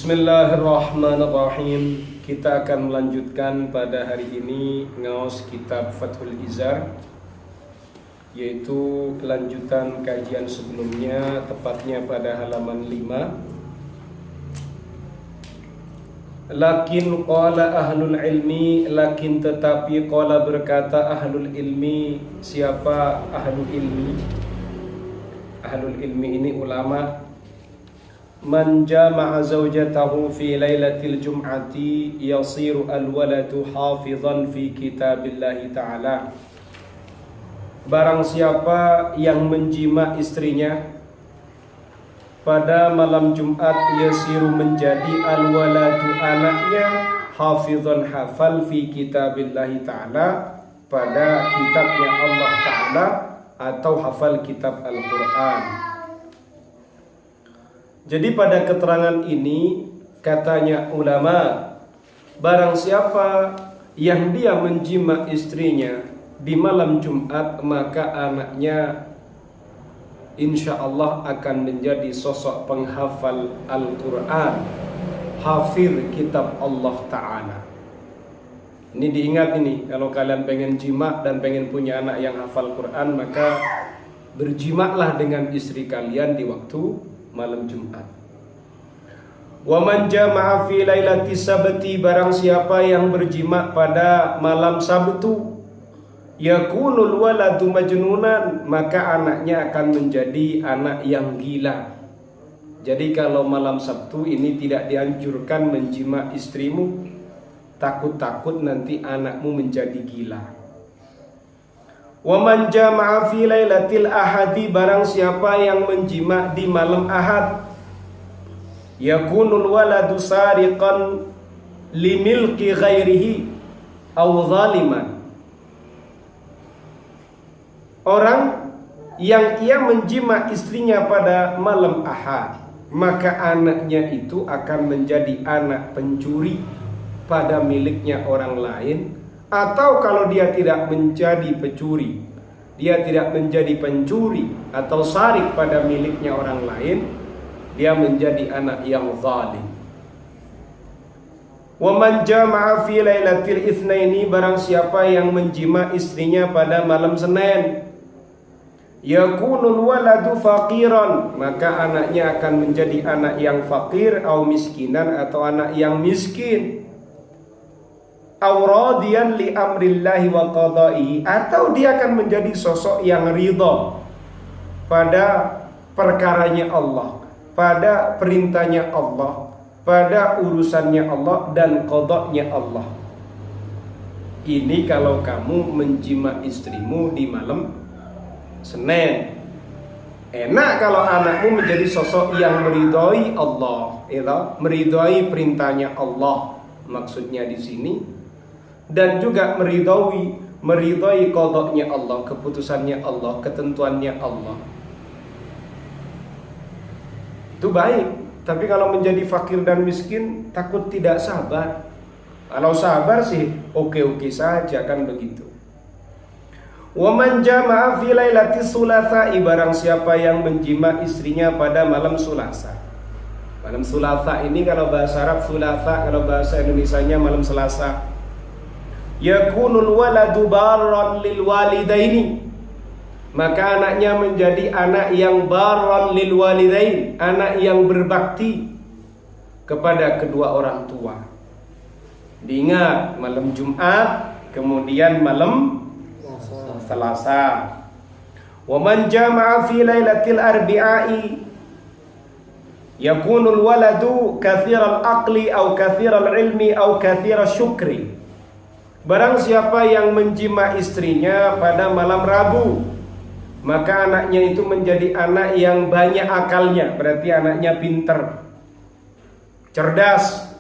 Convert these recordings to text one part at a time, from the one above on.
Bismillahirrahmanirrahim. Kita akan melanjutkan pada hari ini ngaos kitab Fathul Izar, yaitu kelanjutan kajian sebelumnya, tepatnya pada halaman 5. Lakin qala ahlul ilmi, lakin tetapi qala berkata ahlul ilmi. Siapa ahlul ilmi? Ahlul ilmi ini ulama. Man jama'a zawjatahu fi lailatil jum'ati yasiru al-waladu hafizan fi kitabillahi ta'ala. Barang siapa yang menjima istrinya pada malam Jumat, yasiru menjadi al-waladu anaknya hafizan hafal fi kitabillahi ta'ala, pada kitabnya Allah Ta'ala atau hafal kitab Al-Quran. Jadi pada keterangan ini katanya ulama, barang siapa yang dia menjima istrinya di malam Jumat, maka anaknya insya Allah akan menjadi sosok penghafal Al-Quran, hafir kitab Allah Ta'ala. Ini diingat ini, kalau kalian pengen jima dan pengen punya anak yang hafal Quran, maka berjimaklah dengan istri kalian di waktu malam Jumat. Wa man jama'a fi lailati sabti, barang siapa yang berjima pada malam Sabtu, yakunul waladu majnunan, maka anaknya akan menjadi anak yang gila. Jadi kalau malam Sabtu ini tidak dianjurkan menjima istrimu, takut-takut nanti anakmu menjadi gila. Wa man jama'a fi lailatil ahadi, barang siapa yang menjima di malam Ahad, yakunul waladu sariqan limilki ghairihi aw zaliman. Orang yang ia menjima istrinya pada malam Ahad, maka anaknya itu akan menjadi anak pencuri pada miliknya orang lain. Atau kalau dia tidak menjadi pencuri, dia tidak menjadi pencuri atau sarik pada miliknya orang lain, dia menjadi anak yang zalim. Wa man jama'a fi lailatil itsnaini, barang siapa yang menjima istrinya pada malam Senin, yakunul waladu faqiran, maka anaknya akan menjadi anak yang fakir, atau miskinan, atau anak yang miskin. Auradiyan li amrillahi wa qada'i, atau dia akan menjadi sosok yang ridha pada perkaranya Allah, pada perintahnya Allah, pada urusannya Allah dan qada'nya Allah. Ini kalau kamu menjima istrimu di malam Senin. Enak kalau anakmu menjadi sosok yang meridhai Allah, meridhai perintahnya Allah, maksudnya di sini, dan juga meridhai qada'nya Allah, keputusannya Allah, ketentuannya Allah. Itu baik. Tapi kalau menjadi fakir dan miskin, takut tidak sabar. Kalau sabar sih oke-oke saja, kan begitu. Wa man jama'a fi lailati sulasa, barang siapa yang menjima istrinya pada malam Selasa. Malam Selasa ini kalau bahasa Arab sulasa, kalau bahasa Indonesianya malam Selasa. Yakunul waladu barran lil walidaini, maka anaknya menjadi anak yang barran lil walidain, anak yang berbakti kepada kedua orang tua. Diingat, malam Jumat, kemudian malam Selasa. Wa man jama'a fi lailatil arbi'i, yakunul waladu kathiral aqli au kathiral ilmi au kathiral syukri, barang siapa yang menjima istrinya pada malam Rabu, maka anaknya itu menjadi anak yang banyak akalnya, berarti anaknya pinter, cerdas.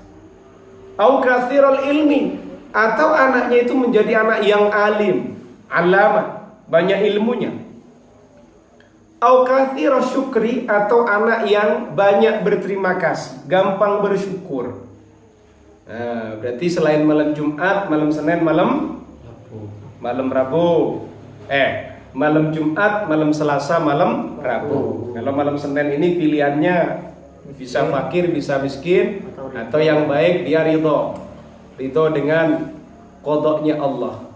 Au katsiral ilmi, atau anaknya itu menjadi anak yang alim, alama, banyak ilmunya. Au katsiral syukri, atau anak yang banyak berterima kasih, gampang bersyukur. Nah, berarti selain malam Jumat, malam Senin, malam Rabu. Malam Jumat, malam Selasa, malam Rabu. Kalau malam Senin ini pilihannya bisa fakir, bisa miskin, atau yang baik dia ridho dengan qadanya Allah,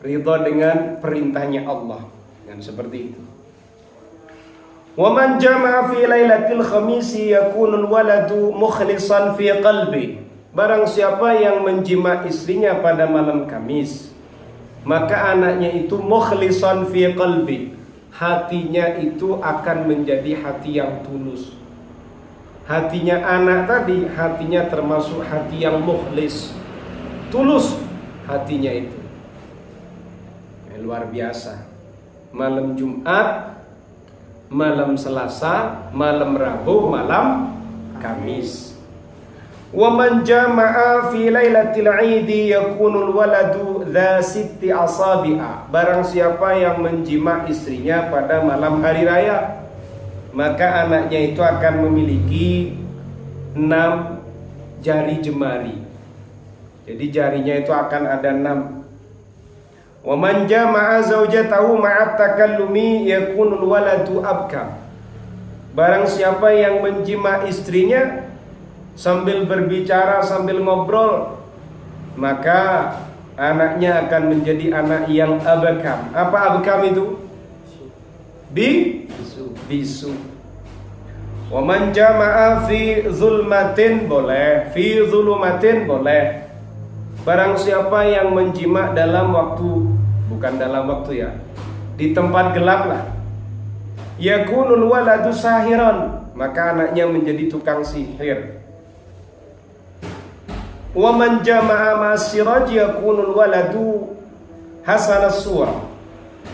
ridho dengan perintahnya Allah, dan seperti itu. Wa man jama'a fi lailatul khamis yakunul waladu mukhlishan fi qalbi. Barang siapa yang menjima istrinya pada malam Kamis, maka anaknya itu mukhlishan fi qalbi. Hatinya itu akan menjadi hati yang tulus. Hatinya anak tadi, hatinya termasuk hati yang mukhlis, tulus hatinya itu. Luar biasa. Malam Jumat, malam Selasa, malam Rabu, malam Kamis. Wa man jama'a fi lailatil 'idi yakunul waladu dha sitti asabi'a. Barang siapa yang menjima istrinya pada malam hari raya, maka anaknya itu akan memiliki 6 jari jemari. Jadi jarinya itu akan ada 6. Wa man jama'a zaujatahu ma'at takallumi yakunul waladu abkam. Barang siapa yang menjima istrinya sambil berbicara, sambil ngobrol, maka anaknya akan menjadi anak yang abkam. Apa abkam itu? Bisu. Wa man jama'a fi zulmatin boleh, fi zulumatin boleh. Barang siapa yang menjima dalam waktu, bukan dalam waktu ya, di tempat gelap lah, yakunul waladu sahiran, maka anaknya menjadi tukang sihir. Wa man jama'a masiraj yakunul waladu hasanas surah.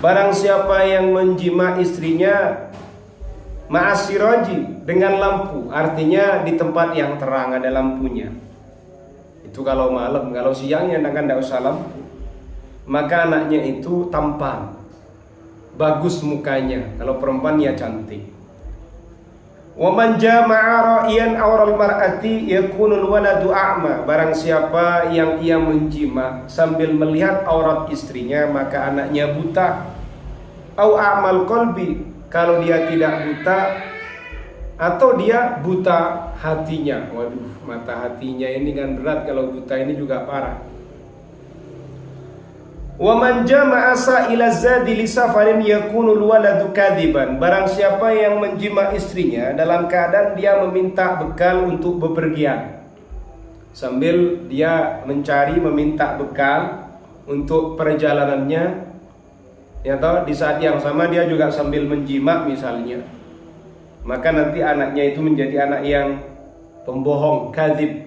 Barang siapa yang menjima istrinya ma'asiraji, dengan lampu, artinya di tempat yang terang ada lampunya. Itu kalau malam, kalau siangnya kan tidak usah lampu. Maka anaknya itu tampan, bagus mukanya. Kalau perempuan ya cantik. Wa man jama'a ra'iyan aural mar'ati yakunul waladu a'ma. Barang siapa yang ia menjima sambil melihat aurat istrinya, maka anaknya buta. Au a'mal qalbi, kalau dia tidak buta, atau dia buta hatinya. Waduh, mata hatinya ini kan berat, kalau buta ini juga parah. Wa man jama'a sa'ila zadi li safarin yakunul waladu kadiban. Barang siapa yang menjima istrinya dalam keadaan dia meminta bekal untuk bepergian, sambil dia mencari, meminta bekal untuk perjalanannya, ya toh, di saat yang sama dia juga sambil menjima misalnya, maka nanti anaknya itu menjadi anak yang pembohong, kadzib.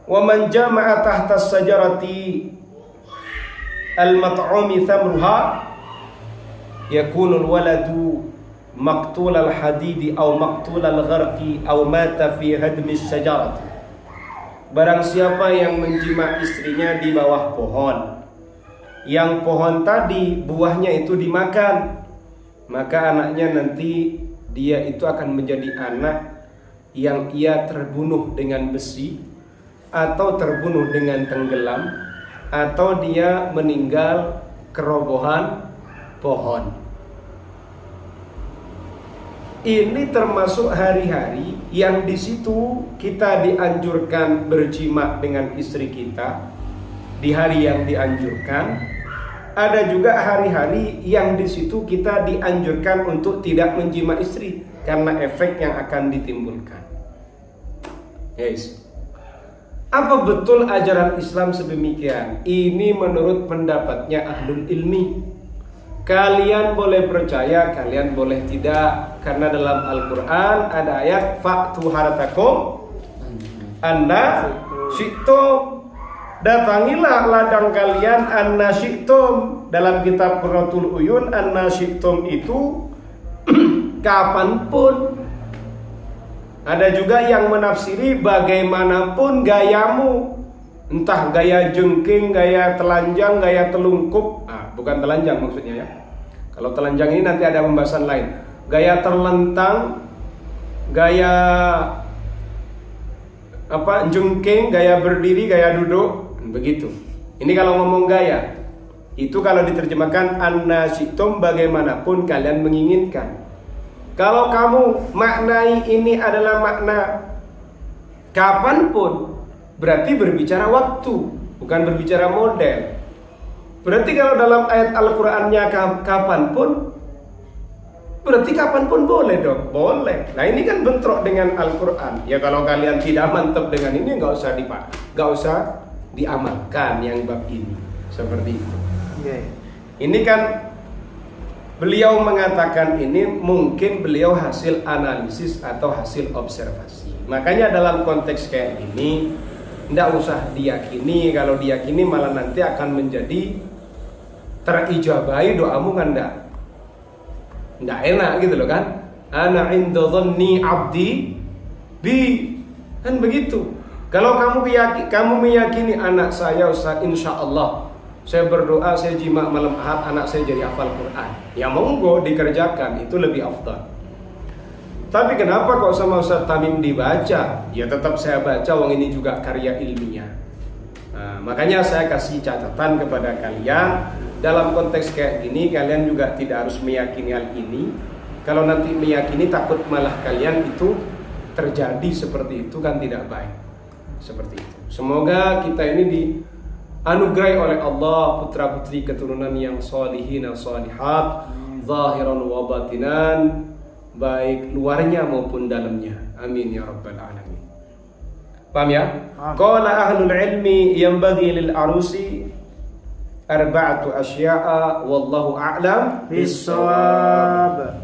Wa man jama'a tahta sajarati al-mat'umi thamruha yakunul waladu maqtul al-hadidi aw maqtul al-gharqi aw mata fi hadmi syajarati. Barang siapa yang menjima istrinya di bawah pohon, yang pohon tadi buahnya itu dimakan, maka anaknya nanti dia itu akan menjadi anak yang ia terbunuh dengan besi, atau terbunuh dengan tenggelam, atau dia meninggal kerobohan pohon. Ini termasuk hari-hari yang di situ kita dianjurkan berjima dengan istri kita, di hari yang dianjurkan. Ada juga hari-hari yang di situ kita dianjurkan untuk tidak menjima istri karena efek yang akan ditimbulkan. Guys, apa betul ajaran Islam sedemikian? Ini menurut pendapatnya ahlul ilmi. Kalian boleh percaya, kalian boleh tidak, karena dalam Al-Quran ada ayat fa'tu haratakum anna syi'tum. Datangilah ladang kalian anna syi'tum. Dalam kitab Qurratul Uyun, anna syi'tum itu kapanpun. Ada juga yang menafsiri bagaimanapun gayamu, entah gaya jengking, gaya telanjang, gaya telungkup. Bukan telanjang maksudnya ya. Kalau telanjang ini nanti ada pembahasan lain. Gaya terlentang, gaya jengking, gaya berdiri, gaya duduk, begitu. Ini kalau ngomong gaya. Itu kalau diterjemahkan anna syi'tum, bagaimanapun kalian menginginkan. Kalau kamu maknai ini adalah makna kapanpun, berarti berbicara waktu, bukan berbicara model. Berarti kalau dalam ayat Al-Qur'annya kapanpun, berarti kapanpun boleh dong? Boleh. Nah ini kan bentrok dengan Al-Qur'an. Ya kalau kalian tidak mantap dengan ini, nggak usah diamalkan yang bab ini. Seperti itu. Ini kan beliau mengatakan ini mungkin beliau hasil analisis atau hasil observasi. Makanya dalam konteks kayak gini tidak usah diyakini. Kalau diyakini malah nanti akan menjadi terijabahi doamu kan ndak enak gitu loh kan. Ana inda dhanni abdi bi, kan begitu. Kalau kamu meyakini anak saya Ustaz, insya Allah saya berdoa, saya jima malam Ahad, anak saya jadi hafal Quran. Ya monggo dikerjakan, itu lebih afdal. Tapi kenapa kok sama Ustaz Tamim dibaca? Ya tetap saya baca, wong ini juga karya ilmiah. Nah, makanya saya kasih catatan kepada kalian, dalam konteks kayak gini kalian juga tidak harus meyakini hal ini. Kalau nanti meyakini takut malah kalian itu terjadi seperti itu kan tidak baik. Seperti itu. Semoga kita ini dianugerahi oleh Allah putra-putri keturunan yang sholihin dan sholihat, zahiran wa batinan, baik luarnya maupun dalamnya. Amin ya rabbal alamin. Paham ya? Qala ahlul ilmi yanbaghi lil arusi arba'atu asya'a wallahu a'lam bis-shawab.